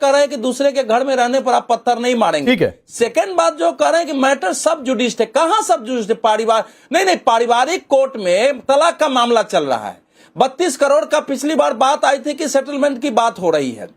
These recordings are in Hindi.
कह रहे हैं कि दूसरे के घर में रहने पर आप पत्थर नहीं मारेंगे। ठीक है। सेकंड बात जो कह रहे हैं कि मैटर सब जुडिस्ट है, कहां सब जुडिस्ट है? नहीं, पारिवारिक कोर्ट में तलाक का मामला चल रहा है। 32 करोड़ का पिछली बार बात आई थी कि सेटलमेंट की बात हो रही है।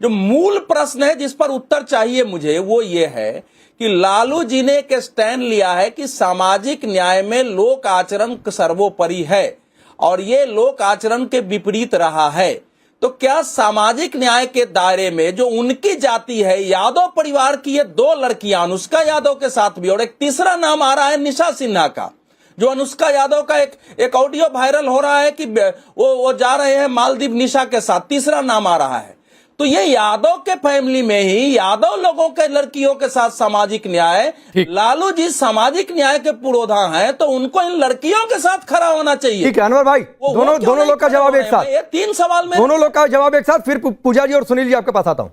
जो मूल प्रश्न है जिस पर उत्तर चाहिए मुझे, वो ये है कि लालू जी ने एक स्टैंड लिया है कि सामाजिक न्याय में लोक आचरण सर्वोपरि है और ये लोक आचरण के विपरीत रहा है। तो क्या सामाजिक न्याय के दायरे में जो उनकी जाति है, यादव परिवार की ये 2 लड़कियां, अनुष्का यादव के साथ भी, और एक तीसरा नाम आ रहा है निशा सिन्हा का, जो अनुष्का यादव का एक ऑडियो वायरल हो रहा है कि वो जा रहे हैं मालदीव निशा के साथ, तीसरा नाम आ रहा है। तो ये यादव के फैमिली में ही यादव लोगों के लड़कियों के साथ सामाजिक न्याय, लालू जी सामाजिक न्याय के पुरोधा हैं, तो उनको इन लड़कियों के साथ खड़ा होना चाहिए। ठीक है अनवर भाई, दोनों लोग का जवाब एक साथ, ये 3 सवाल में दोनों लोग का जवाब एक साथ, फिर पूजा जी और सुनील जी आपके पास आता हूं।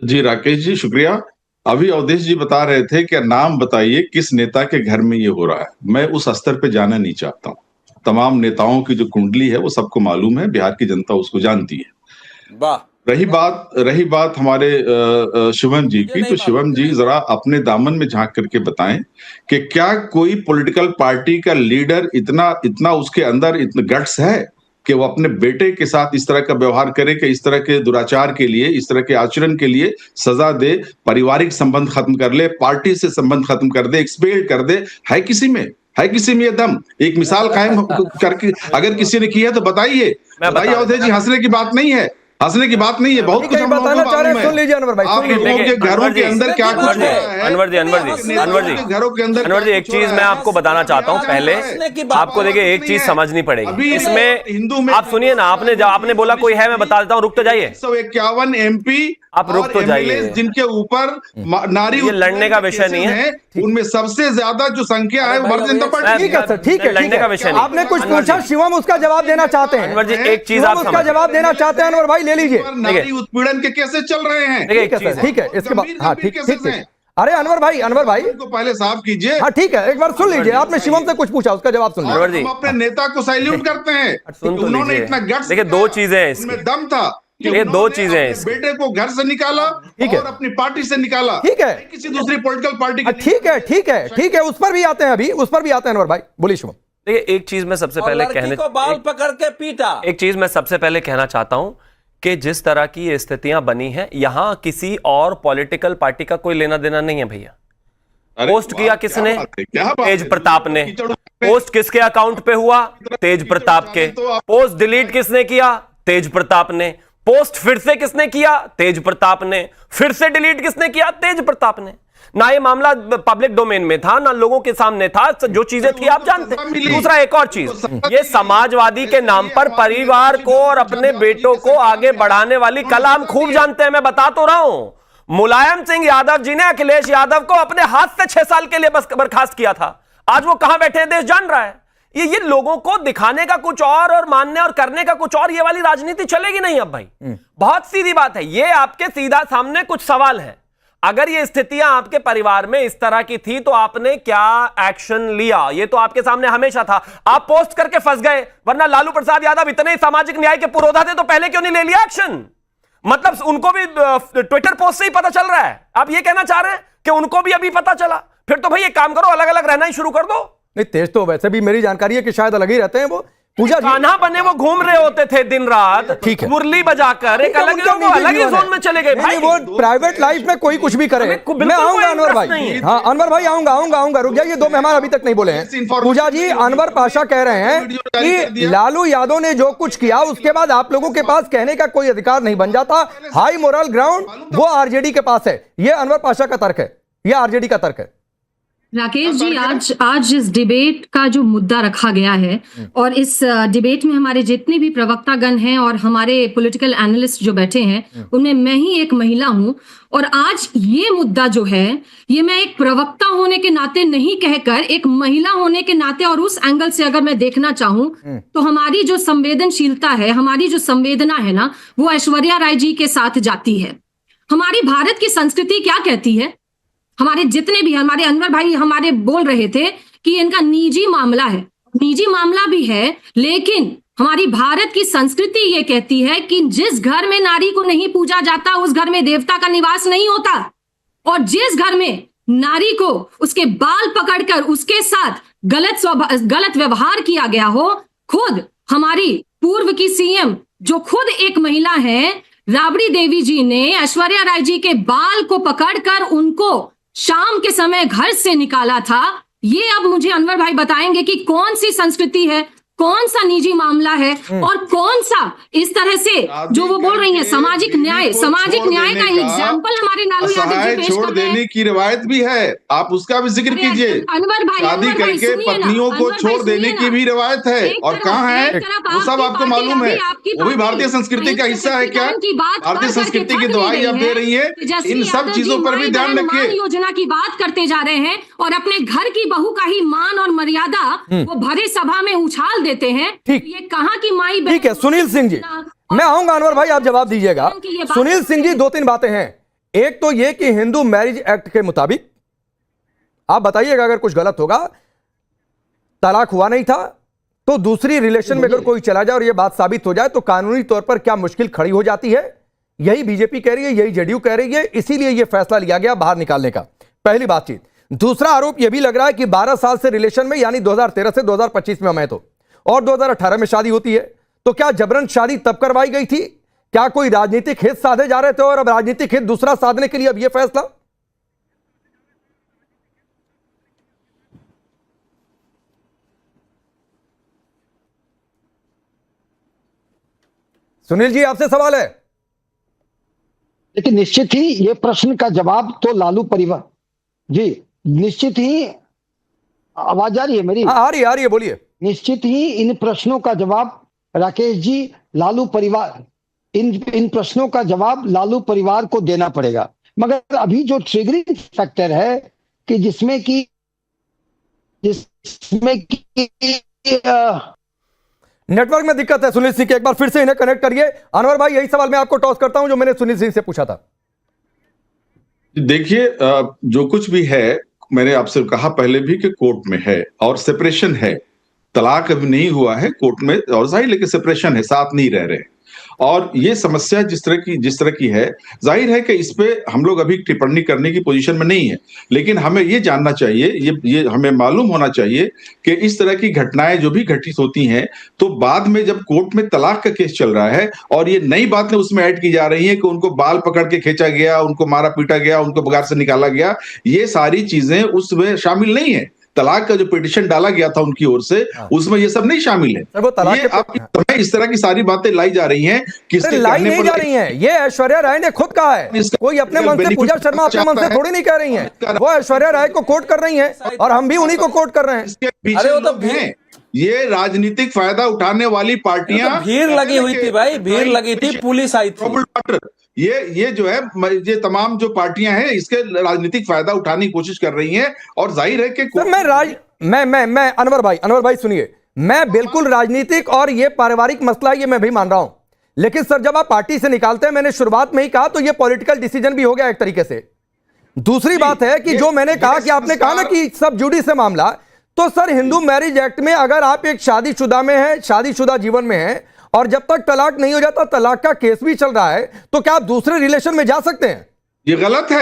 जी राकेश जी शुक्रिया। अभी अवधेश जी बता रहे थे कि नाम बताइए किस नेता के घर में ये हो रहा है। मैं उस स्तर पे जाना नहीं चाहता हूँ। तमाम नेताओं की जो कुंडली है वो सबको मालूम है, बिहार की जनता उसको जानती है। वाह। रही बात हमारे शिवम जी की, तो शिवम जी जरा अपने दामन में झांक करके बताएं कि क्या कोई पॉलिटिकल पार्टी का लीडर इतना उसके अंदर इतना गट्स है कि वो अपने बेटे के साथ इस तरह का व्यवहार करे कि इस तरह के दुराचार के लिए, इस तरह के आचरण के लिए सजा दे, पारिवारिक संबंध खत्म कर ले, पार्टी से संबंध खत्म कर दे, एक्सपेल कर दे? है किसी में ये दम? एक मिसाल कायम करके अगर किसी ने की है तो बताइए अवधेश जी। हंसने की बात नहीं है, बहुत कुछ हम बताना चाह रहे हैं। सुन लीजिए अनवर भाई, आप लोगों के घरों के अंदर क्या कुछ हो रहा है। अनवर जी घरों के अंदर एक चीज मैं आपको बताना चाहता हूँ। पहले आपको देखिए एक चीज समझनी पड़ेगी इसमें। हिंदू में आप सुनिए ना, आपने बोला कोई है, मैं बता देता हूँ, रुक तो जाइए। 151 MP आप रुक तो जाइए, जिनके ऊपर नारी ये लड़ने का विषय नहीं है, उनमें सबसे ज्यादा जो संख्या है भारतीय जनता पार्टी। ठीक है सर, ठीक है, लड़ने का विषय नहीं। आपने कुछ पूछा, शिवम उसका जवाब देना चाहते हैं। अनवर जी एक चीज आप उसका जवाब देना चाहते हैं अनवर भाई, ले लीजिए। नारी उत्पीड़न के केसेस चल रहे हैं। ठीक है सर, ठीक है, इसके बाद हाँ ठीक है। अरे अनवर भाई को पहले साफ कीजिए। हाँ ठीक है, एक बार सुन लीजिए। आपने शिवम से कुछ पूछा, उसका जवाब सुन लीजिए। अनवर जी, हम अपने नेता को सैल्यूट करते हैं, उन्होंने इतना गट्स, देखिए 2 चीजें हैं इसमें, दम था। ये 2 चीजें हैं। बेटे को घर से निकाला और अपनी पार्टी से निकाला। ठीक है, किसी दूसरी पॉलिटिकल पार्टी के। ठीक है, उस पर भी आते हैं, अभी उस पर भी आते हैं अनवर भाई, बोलिए शिवम। देखिए एक चीज मैं सबसे पहले बाल पकड़ के पीटा। एक चीज मैं सबसे पहले कहना चाहता हूं कि जिस तरह की ये स्थितियां बनी हैं, यहां किसी और पॉलिटिकल पार्टी का कोई लेना देना नहीं है भैया। पोस्ट किया किसने? तेज प्रताप ने। पोस्ट किसके अकाउंट पे हुआ? तेज प्रताप के। पोस्ट डिलीट किसने किया? तेज प्रताप ने। पोस्ट फिर से किसने किया? तेज प्रताप ने। फिर से डिलीट किसने किया? तेज प्रताप ने। ना ये मामला पब्लिक डोमेन में था, ना लोगों के सामने था, जो चीजें थी आप जानते हैं। दूसरा एक और चीज, ये समाजवादी के नाम पर परिवार को और अपने बेटों को आगे बढ़ाने वाली कला हम खूब जानते हैं। मैं बता तो रहा हूं, मुलायम सिंह यादव जी ने अखिलेश यादव को अपने हाथ से 6 साल के लिए बस बर्खास्त किया था। आज वो कहां बैठे हैं देश जान रहा है। ये लोगों को दिखाने का कुछ और मानने और करने का कुछ और, ये वाली राजनीति चलेगी नहीं अब भाई। बहुत सीधी बात है, ये आपके सीधा सामने कुछ सवाल है। अगर ये स्थितियां आपके परिवार में इस तरह की थी तो आपने क्या एक्शन लिया? ये तो आपके सामने हमेशा था। आप पोस्ट करके फंस गए, वरना लालू प्रसाद यादव इतने सामाजिक न्याय के पुरोधा थे तो पहले क्यों नहीं ले लिया एक्शन? मतलब उनको भी ट्विटर पोस्ट से ही पता चल रहा है। आप ये कहना चाह रहे हैं कि उनको भी अभी पता चला? फिर तो भाई एक काम करो, अलग अलग रहना ही शुरू कर दो। नहीं, तेज तो वैसे भी मेरी जानकारी है कि शायद अलग ही रहते हैं वो। पूजा कान्हा बने वो घूम रहे होते थे दिन रात, ठीक है, मुरली बजाकर एक अलग ही जोन में चले गए भाई। वो प्राइवेट लाइफ में कोई कुछ भी करे। मैं आऊंगा अनवर भाई, हाँ अनवर भाई आऊंगा। रुक जाइए, 2 मेहमान अभी तक नहीं बोले हैं। पूजा जी, अनवर पाशा कह रहे हैं कि लालू यादव ने जो कुछ किया उसके बाद आप लोगों के पास कहने का कोई अधिकार नहीं बन जाता। हाई मोरल ग्राउंड वो आरजेडी के पास है। ये अनवर पाशा का तर्क है, ये आरजेडी का तर्क है। राकेश जी, आज इस डिबेट का जो मुद्दा रखा गया है और इस डिबेट में हमारे जितने भी प्रवक्तागण हैं और हमारे पॉलिटिकल एनालिस्ट जो बैठे हैं, उनमें मैं ही एक महिला हूं। और आज ये मुद्दा जो है, ये मैं एक प्रवक्ता होने के नाते नहीं कहकर एक महिला होने के नाते और उस एंगल से अगर मैं देखना चाहूं तो हमारी जो संवेदनशीलता है, हमारी जो संवेदना है ना, वो ऐश्वर्या राय जी के साथ जाती है। हमारी भारत की संस्कृति क्या कहती है? हमारे जितने भी, हमारे अनवर भाई हमारे बोल रहे थे कि इनका निजी मामला है, निजी मामला भी है, लेकिन हमारी भारत की संस्कृति ये कहती है कि जिस घर में नारी को नहीं पूजा जाता उस घर में देवता का निवास नहीं होता, और जिस घर में नारी को उसके बाल पकड़कर उसके साथ गलत व्यवहार किया गया हो, खुद हमारी पूर्व की सीएम जो खुद एक महिला है, राबड़ी देवी जी ने ऐश्वर्या राय जी के बाल को पकड़कर उनको शाम के समय घर से निकाला था। ये अब मुझे अनवर भाई बताएंगे कि कौन सी संस्कृति है, कौन सा निजी मामला है, और कौन सा इस तरह से जो वो बोल रही है सामाजिक न्याय का एग्जाम्पल हमारे लालू यादव जी पेश छोड़ कर रहे हैं। देने की रिवायत भी है, आप उसका भी जिक्र कीजिए। अनवर भाई शादी करके पत्नियों को छोड़ देने की भी रिवायत है, और कहाँ है वो सब आपको मालूम है। वो भी भारतीय संस्कृति का हिस्सा है क्या? भारतीय संस्कृति की दुहाई आप दे रही है। इन सब चीजों पर भी ध्यान रखिए। योजना की बात करते जा रहे हैं और अपने घर की बहू का ही मान और मर्यादा वो भरे सभा में उछाल देते हैं। ठीक, ये कहाँ की माई? ठीक है सुनील सिंह जी, मैं आऊंगा अनवर भाई, आप जवाब दीजिएगा। सुनील सिंह जी, 2-3 बातें हैं। एक तो ये कि हिंदू मैरिज एक्ट के मुताबिक आप बताइएगा अगर कुछ गलत होगा, तलाक हुआ नहीं था, तो दूसरी रिलेशन में अगर कोई चला जाए और ये बात साबित हो जाए तो कानूनी तौर पर क्या मुश्किल खड़ी हो जाती है। यही बीजेपी कह रही है, यही जेडीयू कह रही है, इसीलिए यह फैसला लिया गया बाहर निकालने का। पहली बातचीत। दूसरा आरोप यह भी लग रहा है कि 12 साल से रिलेशन में, यानी 2013 से 2025 में मैं तो, और 2018 में शादी होती है, तो क्या जबरन शादी तब करवाई गई थी? क्या कोई राजनीतिक हित साधे जा रहे थे और अब राजनीतिक हित दूसरा साधने के लिए अब यह फैसला? सुनील जी, आपसे सवाल है। लेकिन निश्चित ही ये प्रश्न का जवाब तो लालू परिवार जी, निश्चित ही, आवाज आ रही है मेरी? आ रही है, बोलिए। निश्चित ही इन प्रश्नों का जवाब राकेश जी, लालू परिवार, इन प्रश्नों का जवाब लालू परिवार को देना पड़ेगा। मगर अभी जो ट्रिगरिंग फैक्टर है कि जिसमें कि नेटवर्क में दिक्कत है सुनील सिंह के, एक बार फिर से इन्हें कनेक्ट करिए। अनवर भाई, यही सवाल मैं आपको टॉस करता हूं जो मैंने सुनील सिंह से पूछा था। देखिए, जो कुछ भी है, मैंने आपसे कहा पहले भी कि कोर्ट में है और सेपरेशन है। तलाक अभी नहीं हुआ है कोर्ट में, और जाहिर लेकिन सेपरेशन है, साथ नहीं रह रहे। और ये समस्या जिस तरह की है, जाहिर है कि इस पे हम लोग अभी टिप्पणी करने की पोजीशन में नहीं है। लेकिन हमें ये जानना चाहिए, ये हमें मालूम होना चाहिए कि इस तरह की घटनाएं जो भी घटित होती हैं, तो बाद में जब कोर्ट में तलाक का केस चल रहा है और ये नई बातें उसमें ऐड की जा रही हैं कि उनको बाल पकड़ के खींचा गया, उनको मारा पीटा गया, उनको बगार से निकाला गया, ये सारी चीजें उसमें शामिल नहीं है। तलाक का जो पिटीशन डाला गया था उनकी ओर से, उसमें ये सब नहीं शामिल है। ये अब इस तरह की सारी बातें लाई जा रही हैं, लाई नहीं जा रही हैं। ये ऐश्वर्या राय ने खुद कहा है, कोई अपने मन से, पूजा शर्मा अपने मन से थोड़ी नहीं कह रही हैं, वो ऐश्वर्या राय को कोट कर रही हैं और हम भी उन्हीं को कोट कर रहे हैं। अरे वो तो हैं, ये राजनीतिक फायदा उठाने वाली पार्टियां, भीड़ लगी हुई थी भाई, भीड़ लगी थी, पुलिस आई थी। ये जो है, ये तमाम जो पार्टियां हैं इसके राजनीतिक फायदा उठाने की कोशिश कर रही हैं। और जाहिर है कि मैं अनवर भाई सुनिए, मैं बिल्कुल राजनीतिक और ये पारिवारिक मसला ये मैं भी मान रहा हूं, लेकिन सर जब आप पार्टी से निकालते हैं, मैंने शुरुआत में ही कहा, तो ये पॉलिटिकल डिसीजन भी हो गया एक तरीके से। दूसरी बात है कि जो मैंने कहा कि आपने कहा ना कि सब जुड़ी से मामला, तो सर हिंदू मैरिज एक्ट में अगर आप एक शादीशुदा में है, शादीशुदा जीवन में है, और जब तक तलाक नहीं हो जाता, तलाक का केस भी चल रहा है, तो क्या आप दूसरे रिलेशन में जा सकते हैं? ये गलत है।